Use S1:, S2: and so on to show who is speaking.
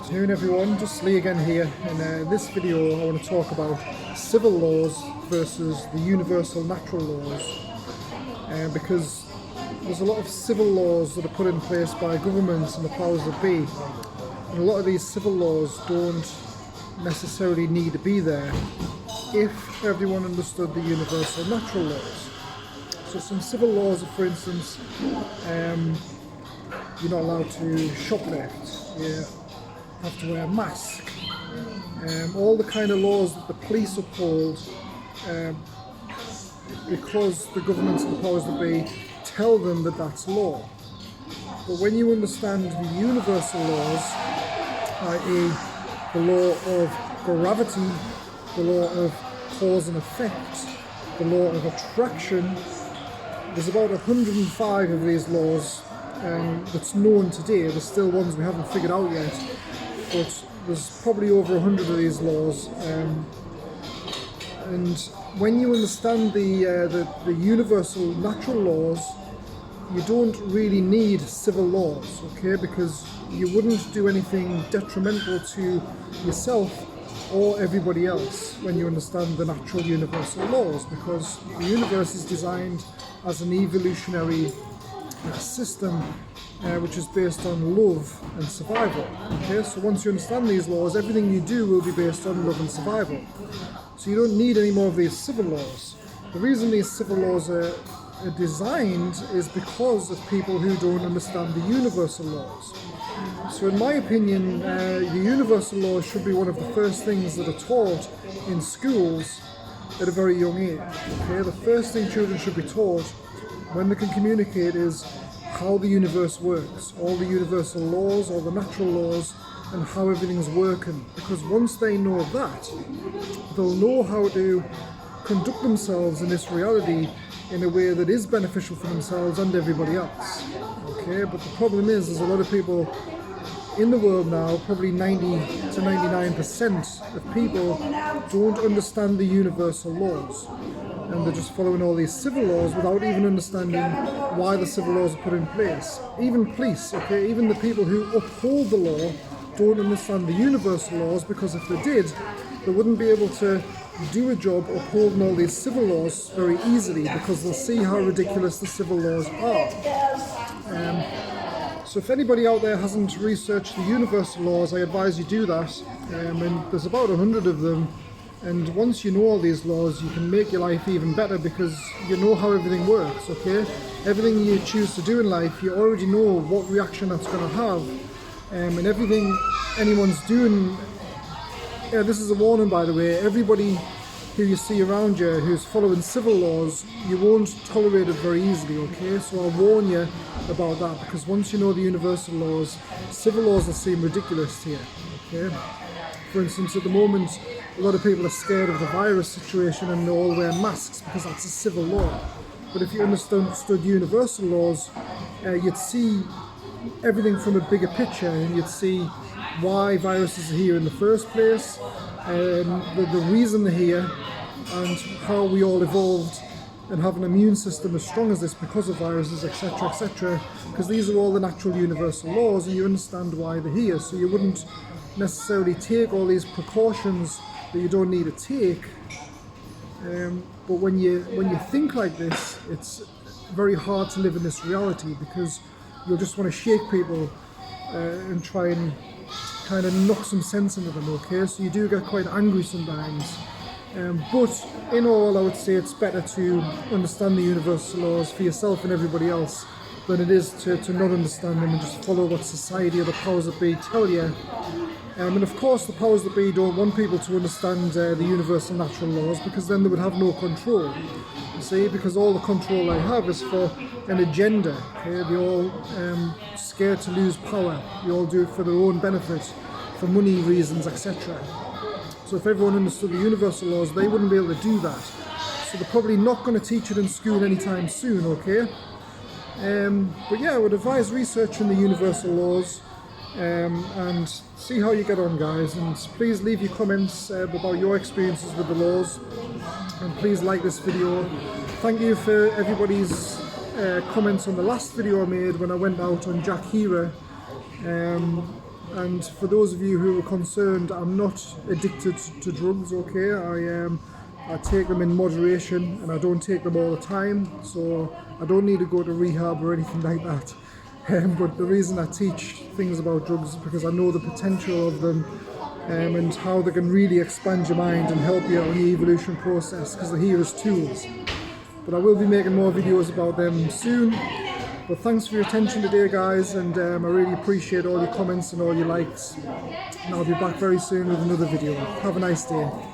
S1: Afternoon everyone, just Lee again here. In this video I want to talk about civil laws versus the universal natural laws, because there's a lot of civil laws that are put in place by governments and the powers that be, and a lot of these civil laws don't necessarily need to be there if everyone understood the universal natural laws. So some civil laws are, for instance, you're not allowed to shoplift, you have to wear a mask, all the kind of laws that the police uphold, because the governments and the powers that be tell them that that's law. But when you understand the universal laws, i.e. the law of gravity, the law of cause and effect, the law of attraction, there's about 105 of these laws that's known today. There's still ones we haven't figured out yet, but there's probably over 100 of these laws. And when you understand the universal natural laws, you don't really need civil laws, okay? Because you wouldn't do anything detrimental to yourself or everybody else when you understand the natural universal laws, because the universe is designed as an evolutionary system which is based on love and survival. Okay, so once you understand these laws, everything you do will be based on love and survival. So you don't need any more of these civil laws. The reason these civil laws are designed is because of people who don't understand the universal laws. So in my opinion, the universal laws should be one of the first things that are taught in schools at a very young age. Okay, the first thing children should be taught when they can communicate is how the universe works, all the universal laws, all the natural laws, and how everything's working. Because once they know that, they'll know how to conduct themselves in this reality in a way that is beneficial for themselves and everybody else. Okay, but the problem is there's a lot of people in the world now, probably 90 to 99% of people don't understand the universal laws, and they're just following all these civil laws without even understanding why the civil laws are put in place. Even police, okay, even the people who uphold the law don't understand the universal laws, because if they did, they wouldn't be able to do a job upholding all these civil laws very easily, because they'll see how ridiculous the civil laws are. So if anybody out there hasn't researched the universal laws, I advise you do that. And there's about 100 of them. And once you know all these laws, you can make your life even better, because you know how everything works, okay? Everything you choose to do in life, you already know what reaction that's going to have. And everything anyone's doing, this is a warning by the way, everybody who you see around you who's following civil laws, you won't tolerate it very easily, okay? So I'll warn you about that, because once you know the universal laws, civil laws will seem ridiculous to you, okay? For instance, at the moment, a lot of people are scared of the virus situation and they all wear masks because that's a civil law. But if you understood universal laws, you'd see everything from a bigger picture, and you'd see why viruses are here in the first place, the reason they're here, and how we all evolved and have an immune system as strong as this because of viruses, etc., etc. Because these are all the natural universal laws, and you understand why they're here. So you wouldn't necessarily take all these precautions that you don't need to take. But when you think like this, it's very hard to live in this reality, because you'll just want to shake people and try and kind of knock some sense into them, okay? So you do get quite angry sometimes. But in all, I would say it's better to understand the universal laws for yourself and everybody else than it is to not understand them and just follow what society or the powers that be tell you. And of course the powers that be don't want people to understand the universal natural laws, because then they would have no control. You see, because all the control they have is for an agenda. Okay? They're all scared to lose power. They all do it for their own benefit, for money reasons, etc. So if everyone understood the universal laws, they wouldn't be able to do that. So they're probably not going to teach it in school anytime soon, okay? But yeah, I would advise researching the universal laws and see how you get on, guys. And please leave your comments about your experiences with the laws, and please like this video. Thank you for everybody's comments on the last video I made when I went out on Jack Herer. And for those of you who are concerned, I'm not addicted to drugs, okay? I take them in moderation and I don't take them all the time, so I don't need to go to rehab or anything like that. But the reason I teach things about drugs is because I know the potential of them and how they can really expand your mind and help you on the evolution process, because they're here as tools. But I will be making more videos about them soon. But thanks for your attention today, guys, and I really appreciate all your comments and all your likes. And I'll be back very soon with another video. Have a nice day.